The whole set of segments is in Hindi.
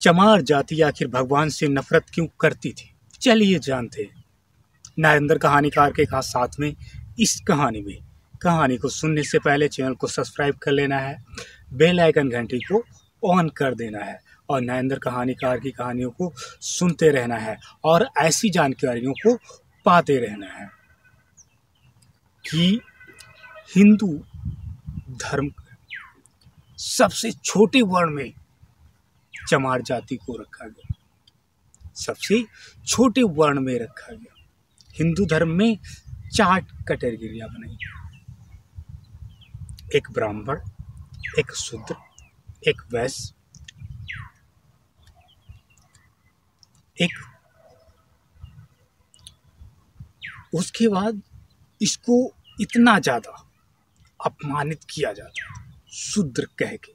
चमार जाति आखिर भगवान से नफरत क्यों करती थी, चलिए जानते हैं नरेंद्र कहानीकार के साथ में इस कहानी में। कहानी को सुनने से पहले चैनल को सब्सक्राइब कर लेना है, बेल आइकन घंटी को ऑन कर देना है और नरेंद्र कहानीकार की कहानियों को सुनते रहना है और ऐसी जानकारियों को पाते रहना है कि हिंदू धर्म सबसे छोटे वर्ण में चमार जाति को रखा गया, सबसे छोटे वर्ण में रखा गया। हिंदू धर्म में 4 कैटेगरियां बनाई, एक ब्राह्मण, एक शूद्र, एक वैश्य, एक। उसके बाद इसको इतना ज्यादा अपमानित किया जाता है शूद्र कह के,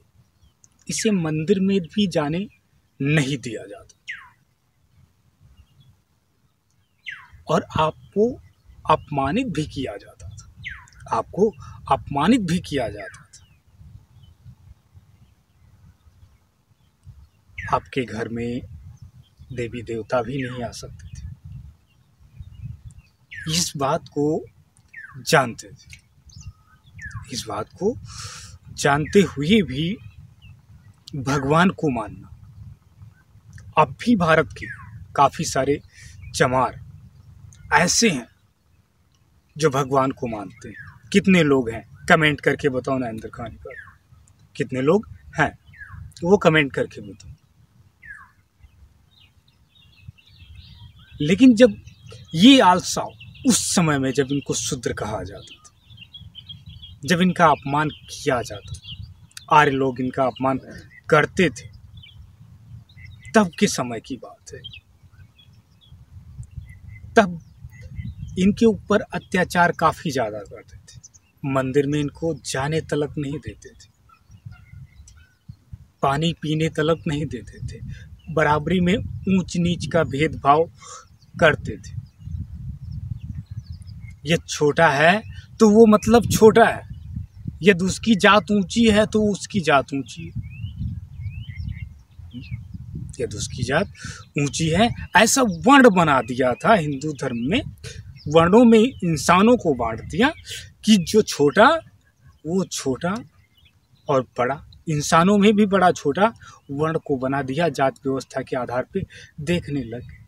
इसे मंदिर में भी जाने नहीं दिया जाता और आपको अपमानित भी किया जाता था, आपको अपमानित भी किया जाता था। आपके घर में देवी देवता भी नहीं आ सकते थे, इस बात को जानते थे। इस बात को जानते हुए भी भगवान को मानना, अब भी भारत के काफी सारे चमार ऐसे हैं जो भगवान को मानते हैं। कितने लोग हैं कमेंट करके बताओ नरेंद्र कहानीकार, कितने लोग हैं वो कमेंट करके बताओ। लेकिन जब ये आलसाव उस समय में जब इनको शूद्र कहा जाता था, जब इनका अपमान किया जाता था, आर्य लोग इनका अपमान करते थे, तब के समय की बात है। तब इनके ऊपर अत्याचार काफी ज्यादा करते थे, मंदिर में इनको जाने तलक नहीं देते थे, पानी पीने तलक नहीं देते थे, बराबरी में ऊंच नीच का भेदभाव करते थे। ये छोटा है तो वो मतलब छोटा है, यदि उसकी जात ऊंची है तो उसकी जात ऊंची है, यदि उसकी जात ऊंची है। ऐसा वर्ण बना दिया था हिंदू धर्म में, वर्णों में इंसानों को बांट दिया कि जो छोटा वो छोटा और बड़ा, इंसानों में भी बड़ा छोटा वर्ण को बना दिया, जात व्यवस्था के आधार पे देखने लगे।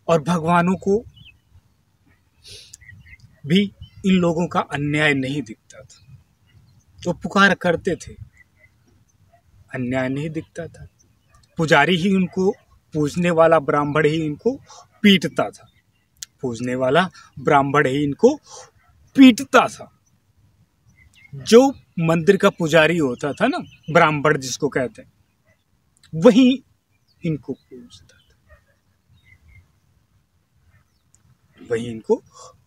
और भगवानों को भी इन लोगों का अन्याय नहीं दिखता था, तो पुकार करते थे, अन्याय नहीं दिखता था। पुजारी ही उनको, पूजने वाला ब्राह्मण ही इनको पीटता था, पूजने वाला ब्राह्मण ही इनको पीटता था। जो मंदिर का पुजारी होता था ना, ब्राह्मण जिसको कहते हैं, वही इनको पूजता था, वही इनको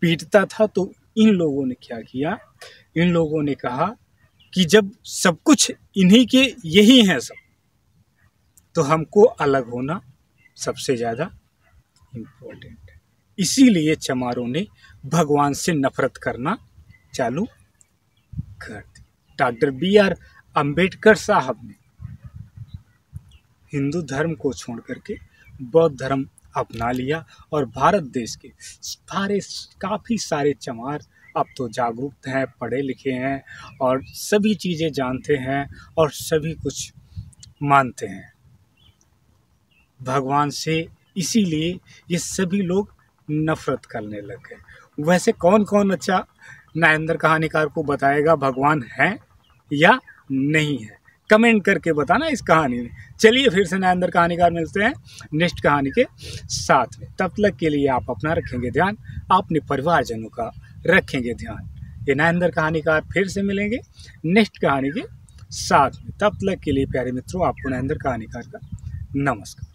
पीटता था। तो इन लोगों ने क्या किया, इन लोगों ने कहा कि जब सब कुछ इन्हीं के यही हैं सब, तो हमको अलग होना सबसे ज्यादा इम्पोर्टेंट है। इसीलिए चमारों ने भगवान से नफरत करना चालू कर दी। डॉक्टर BR अम्बेडकर साहब ने हिंदू धर्म को छोड़ करके बौद्ध धर्म अपना लिया और भारत देश के काफी सारे चमार अब तो जागरूक हैं, पढ़े लिखे हैं और सभी चीजें जानते हैं और सभी कुछ मानते हैं भगवान से। इसीलिए ये सभी लोग नफरत करने लगे। वैसे कौन कौन अच्छा नरेंद्र कहानीकार को बताएगा भगवान है या नहीं है, कमेंट करके बताना इस कहानी में। चलिए फिर से नरेंद्र कहानीकार मिलते हैं नेक्स्ट कहानी के साथ में। तब तक के लिए आप अपना रखेंगे ध्यान, अपने परिवारजनों का रखेंगे ध्यान। ये नरेंद्र कहानीकार फिर से मिलेंगे नेक्स्ट कहानी के साथ में। तब तक के लिए प्यारे मित्रों, आपको नरेंद्र कहानीकार का नमस्कार।